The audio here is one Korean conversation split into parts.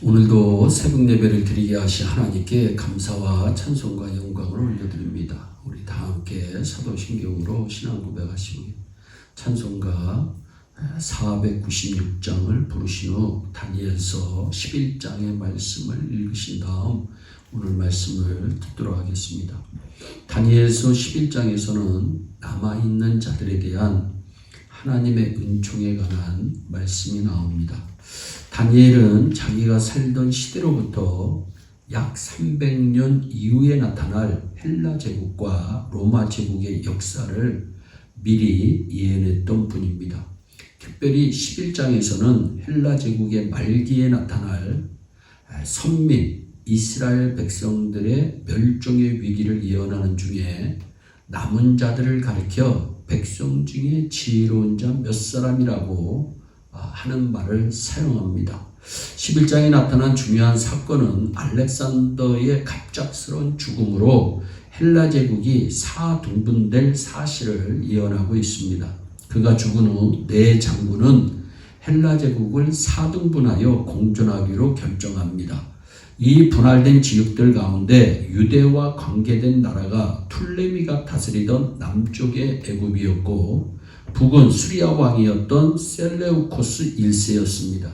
오늘도 새벽 예배를 드리게 하신 하나님께 감사와 찬송과 영광을 올려드립니다. 우리 다 함께 사도신경으로 신앙 고백하시고 찬송가 496장을 부르신 후 다니엘서 11장의 말씀을 읽으신 다음 오늘 말씀을 듣도록 하겠습니다. 다니엘서 11장에서는 남아있는 자들에 대한 하나님의 은총에 관한 말씀이 나옵니다. 다니엘은 자기가 살던 시대로부터 약 300년 이후에 나타날 헬라 제국과 로마 제국의 역사를 미리 예언했던 분입니다. 특별히 11장에서는 헬라 제국의 말기에 나타날 선민 이스라엘 백성들의 멸종의 위기를 예언하는 중에 남은 자들을 가리켜 백성 중에 지혜로운 자 몇 사람이라고 하는 말을 사용합니다. 11장에 나타난 중요한 사건은 알렉산더의 갑작스러운 죽음으로 헬라 제국이 사등분될 사실을 예언하고 있습니다. 그가 죽은 후 네 장군은 헬라 제국을 사등분하여 공존하기로 결정합니다. 이 분할된 지역들 가운데 유대와 관계된 나라가 툴레미가 다스리던 남쪽의 애굽이었고 북은 수리아 왕이었던 셀레우코스 1세였습니다.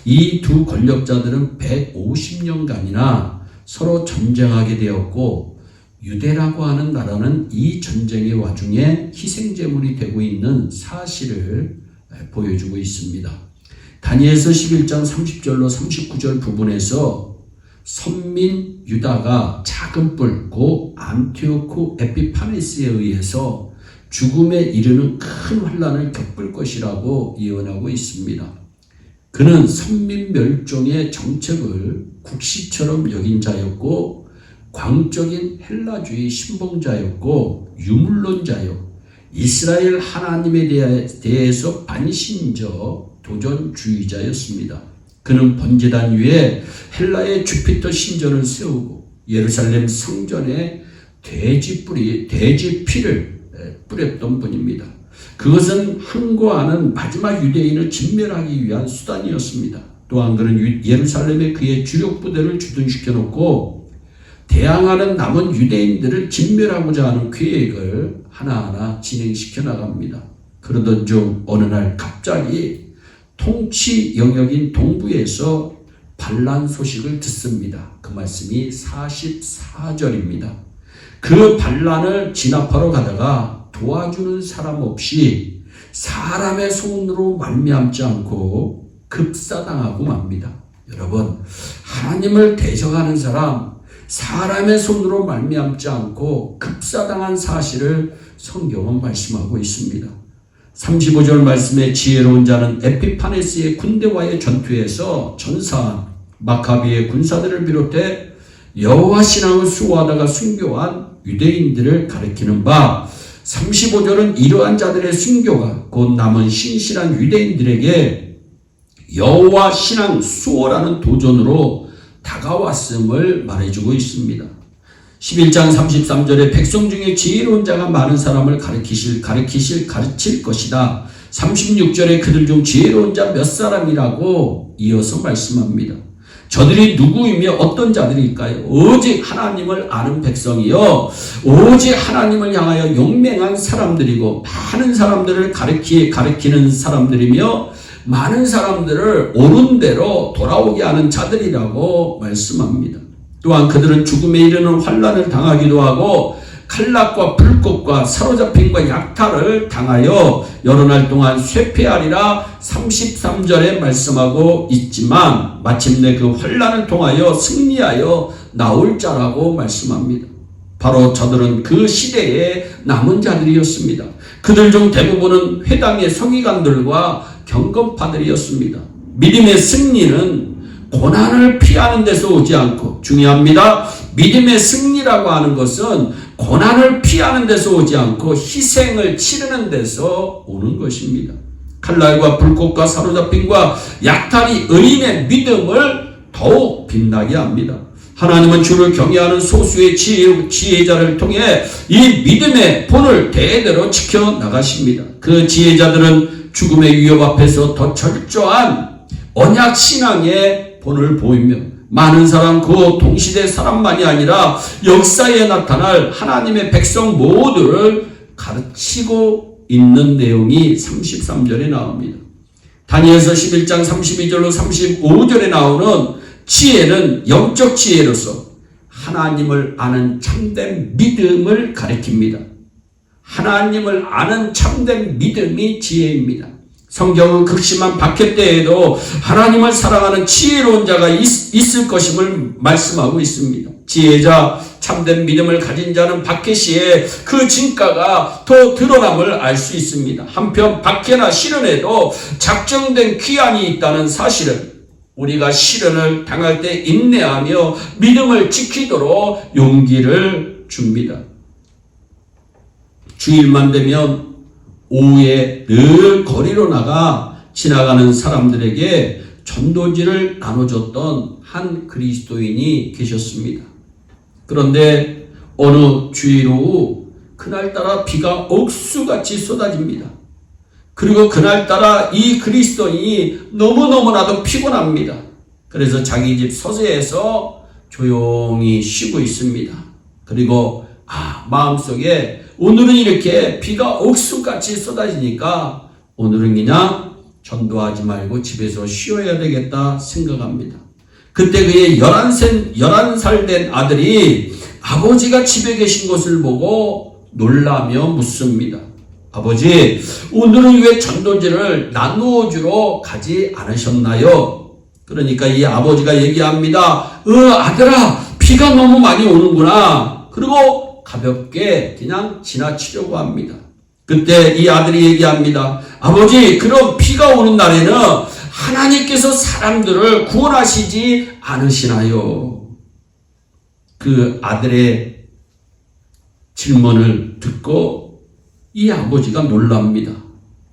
이 두 권력자들은 150년간이나 서로 전쟁하게 되었고 유대라고 하는 나라는 이 전쟁의 와중에 희생제물이 되고 있는 사실을 보여주고 있습니다. 다니엘서 11장 30절로 39절 부분에서 선민 유다가 작은 뿔 고 안티오쿠 에피파네스에 의해서 죽음에 이르는 큰 환난을 겪을 것이라고 예언하고 있습니다. 그는 선민 멸종의 정책을 국시처럼 여긴 자였고 광적인 헬라주의 신봉자였고 유물론자요 이스라엘 하나님에 대해서 반신적 도전주의자였습니다. 그는 번제단 위에 헬라의 주피터 신전을 세우고 예루살렘 성전에 돼지 피를 뿌렸던 분입니다. 그것은 항거하는 마지막 유대인을 진멸하기 위한 수단이었습니다. 또한 그는 예루살렘에 그의 주력 부대를 주둔시켜 놓고 대항하는 남은 유대인들을 진멸하고자 하는 계획을 하나하나 진행시켜 나갑니다. 그러던 중 어느 날 갑자기 통치 영역인 동부에서 반란 소식을 듣습니다. 그 말씀이 44절입니다. 그 반란을 진압하러 가다가 도와주는 사람 없이 사람의 손으로 말미암지 않고 급사당하고 맙니다. 여러분, 하나님을 대적하는 사람, 사람의 손으로 말미암지 않고 급사당한 사실을 성경은 말씀하고 있습니다. 35절 말씀에 지혜로운 자는 에피파네스의 군대와의 전투에서 전사한 마카비의 군사들을 비롯해 여호와 신앙을 수호하다가 순교한 유대인들을 가리키는 바 35절은 이러한 자들의 순교가 곧 남은 신실한 유대인들에게 여호와 신앙 수호라는 도전으로 다가왔음을 말해주고 있습니다. 11장 33절에 백성 중에 지혜로운 자가 많은 사람을 가르칠 것이다. 36절에 그들 중 지혜로운 자 몇 사람이라고 이어서 말씀합니다. 저들이 누구이며 어떤 자들일까요? 오직 하나님을 아는 백성이요 오직 하나님을 향하여 용맹한 사람들이고 많은 사람들을 가리키는 사람들이며 많은 사람들을 옳은 대로 돌아오게 하는 자들이라고 말씀합니다. 또한 그들은 죽음에 이르는 환난을 당하기도 하고 칼락과 불꽃과 사로잡힘과 약탈을 당하여 여러 날 동안 쇠폐하리라 33절에 말씀하고 있지만 마침내 그 환난을 통하여 승리하여 나올 자라고 말씀합니다. 바로 저들은 그 시대의 남은 자들이었습니다. 그들 중 대부분은 회당의 서기관들과 경건파들이었습니다. 믿음의 승리는 고난을 피하는 데서 오지 않고 중요합니다. 믿음의 승리라고 하는 것은 고난을 피하는 데서 오지 않고 희생을 치르는 데서 오는 것입니다. 칼날과 불꽃과 사로잡힘과 약탈이 의인의 믿음을 더욱 빛나게 합니다. 하나님은 주를 경외하는 소수의 지혜자를 통해 이 믿음의 본을 대대로 지켜나가십니다. 그 지혜자들은 죽음의 위협 앞에서 더 철저한 언약 신앙의 본을 보이며 많은 사람 그 동시대 사람만이 아니라 역사에 나타날 하나님의 백성 모두를 가르치고 있는 내용이 33절에 나옵니다. 다니엘서 11장 32절로 35절에 나오는 지혜는 영적 지혜로서 하나님을 아는 참된 믿음을 가리킵니다. 하나님을 아는 참된 믿음이 지혜입니다. 성경은 극심한 박해 때에도 하나님을 사랑하는 지혜로운 자가 있을 것임을 말씀하고 있습니다. 지혜자 참된 믿음을 가진 자는 박해 시에 그 진가가 더 드러남을 알 수 있습니다. 한편 박해나 시련에도 작정된 귀환이 있다는 사실은 우리가 시련을 당할 때 인내하며 믿음을 지키도록 용기를 줍니다. 주일만 되면 오후에 늘 거리로 나가 지나가는 사람들에게 전도지를 나눠줬던 한 그리스도인이 계셨습니다. 그런데 어느 주일 오후 그날따라 비가 억수같이 쏟아집니다. 그리고 그날따라 이 그리스도인이 너무너무나도 피곤합니다. 그래서 자기 집 서재에서 조용히 쉬고 있습니다. 그리고 마음속에 오늘은 이렇게 비가 억수같이 쏟아지니까 오늘은 그냥 전도하지 말고 집에서 쉬어야 되겠다 생각합니다. 그때 그의 11살 된 아들이 아버지가 집에 계신 것을 보고 놀라며 묻습니다. 아버지, 오늘은 왜 전도지를 나누어 주러 가지 않으셨나요? 그러니까 이 아버지가 얘기합니다. 아들아, 비가 너무 많이 오는구나. 그리고 가볍게 그냥 지나치려고 합니다. 그때 이 아들이 얘기합니다. 아버지, 그럼 비가 오는 날에는 하나님께서 사람들을 구원하시지 않으시나요? 그 아들의 질문을 듣고 이 아버지가 놀랍니다.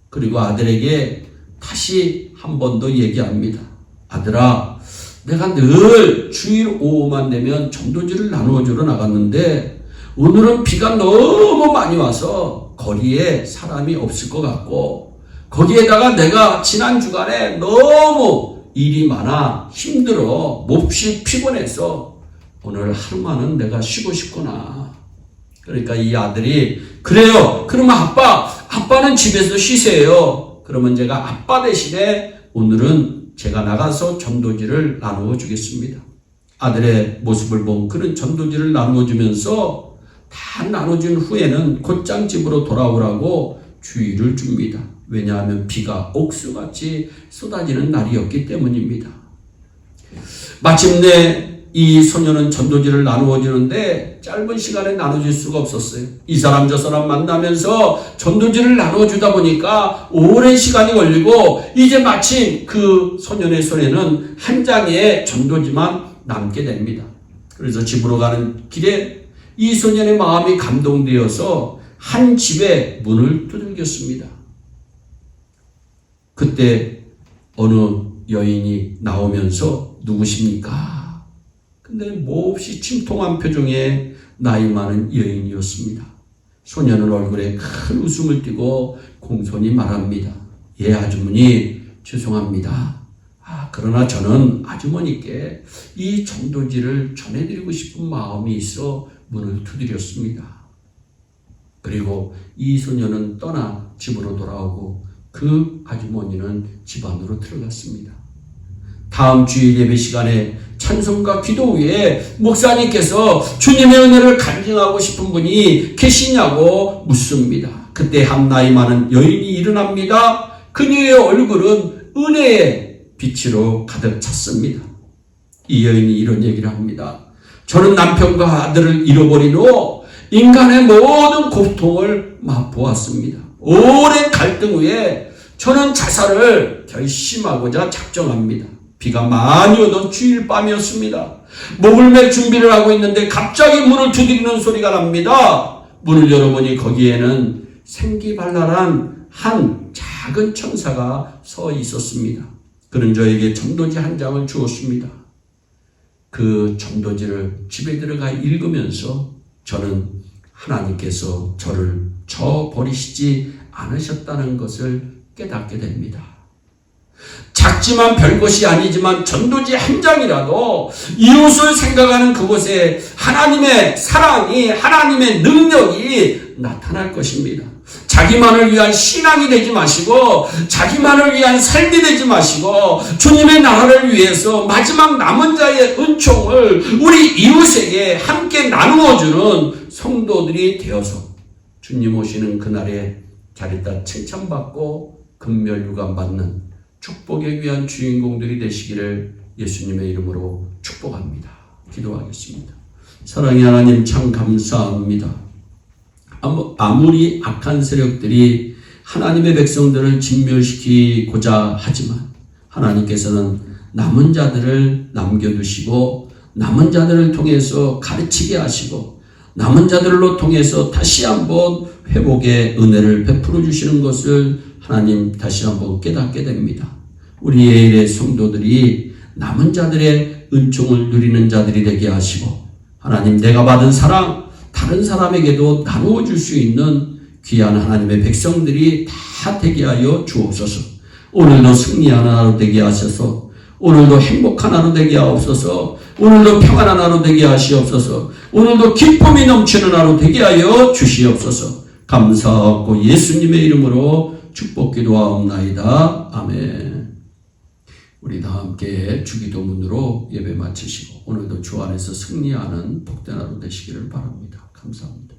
그리고 아들에게 다시 한 번 더 얘기합니다. 아들아, 내가 늘 주일 오후만 되면 전도지를 나누어 주러 나갔는데 오늘은 비가 너무 많이 와서 거리에 사람이 없을 것 같고 거기에다가 내가 지난 주간에 너무 일이 많아 힘들어 몹시 피곤해서 오늘 하루만은 내가 쉬고 싶구나. 그러니까 이 아들이 그래요. 그러면 아빠는 집에서 쉬세요. 그러면 제가 아빠 대신에 오늘은 제가 나가서 전도지를 나누어 주겠습니다. 아들의 모습을 본 그런 전도지를 나누어 주면서 다 나눠준 후에는 곧장 집으로 돌아오라고 주의를 줍니다. 왜냐하면 비가 옥수같이 쏟아지는 날이었기 때문입니다. 마침내 이 소녀는 전도지를 나누어 주는데 짧은 시간에 나눠줄 수가 없었어요. 이 사람 저 사람 만나면서 전도지를 나누어 주다 보니까 오랜 시간이 걸리고 이제 마침 그 소년의 손에는 한 장의 전도지만 남게 됩니다. 그래서 집으로 가는 길에 이 소년의 마음이 감동되어서 한 집에 문을 두들겼습니다. 그때 어느 여인이 나오면서 누구십니까? 근데 몹시 침통한 표정의 나이 많은 여인이었습니다. 소녀는 얼굴에 큰 웃음을 띠고 공손히 말합니다. 예, 아주머니, 죄송합니다. 그러나 저는 아주머니께 이 전도지를 전해드리고 싶은 마음이 있어 문을 두드렸습니다. 그리고 이 소녀는 떠나 집으로 돌아오고 그 아주머니는 집 안으로 들어갔습니다. 다음 주일 예배 시간에 찬송과 기도 후에 목사님께서 주님의 은혜를 간증하고 싶은 분이 계시냐고 묻습니다. 그때 한 나이 많은 여인이 일어납니다. 그녀의 얼굴은 은혜의 빛으로 가득 찼습니다. 이 여인이 이런 얘기를 합니다. 저는 남편과 아들을 잃어버린 후 인간의 모든 고통을 맛보았습니다. 오랜 갈등 후에 저는 자살을 결심하고자 작정합니다. 비가 많이 오던 주일 밤이었습니다. 목을 맬 준비를 하고 있는데 갑자기 문을 두드리는 소리가 납니다. 문을 열어보니 거기에는 생기발랄한 한 작은 천사가 서 있었습니다. 그는 저에게 전도지 한 장을 주었습니다. 그 전도지를 집에 들어가 읽으면서 저는 하나님께서 저를 저버리시지 않으셨다는 것을 깨닫게 됩니다. 작지만 별것이 아니지만 전도지 한 장이라도 이웃을 생각하는 그곳에 하나님의 사랑이, 하나님의 능력이 나타날 것입니다. 자기만을 위한 신앙이 되지 마시고 자기만을 위한 삶이 되지 마시고 주님의 나라를 위해서 마지막 남은 자의 은총을 우리 이웃에게 함께 나누어주는 성도들이 되어서 주님 오시는 그날에 자리따 칭찬받고 금멸유관 받는 축복에 위한 주인공들이 되시기를 예수님의 이름으로 축복합니다. 기도하겠습니다. 사랑의 하나님 참 감사합니다. 아무리 악한 세력들이 하나님의 백성들을 진멸시키고자 하지만 하나님께서는 남은 자들을 남겨두시고 남은 자들을 통해서 가르치게 하시고 남은 자들로 통해서 다시 한번 회복의 은혜를 베풀어 주시는 것을 하나님 다시 한번 깨닫게 됩니다. 우리 예일의 성도들이 남은 자들의 은총을 누리는 자들이 되게 하시고 하나님 내가 받은 사랑 다른 사람에게도 나누어 줄 수 있는 귀한 하나님의 백성들이 다 되게 하여 주옵소서. 오늘도 승리하는 하루 되게 하셔서 오늘도 행복한 하루 되게 하옵소서. 오늘도 평안한 하루 되게 하시옵소서. 오늘도 기쁨이 넘치는 하루 되게 하여 주시옵소서. 감사하고 예수님의 이름으로 축복 기도하옵나이다. 아멘. 우리 다 함께 주기도문으로 예배 마치시고 오늘도 주 안에서 승리하는 복된 하루 되시기를 바랍니다. 감사합니다.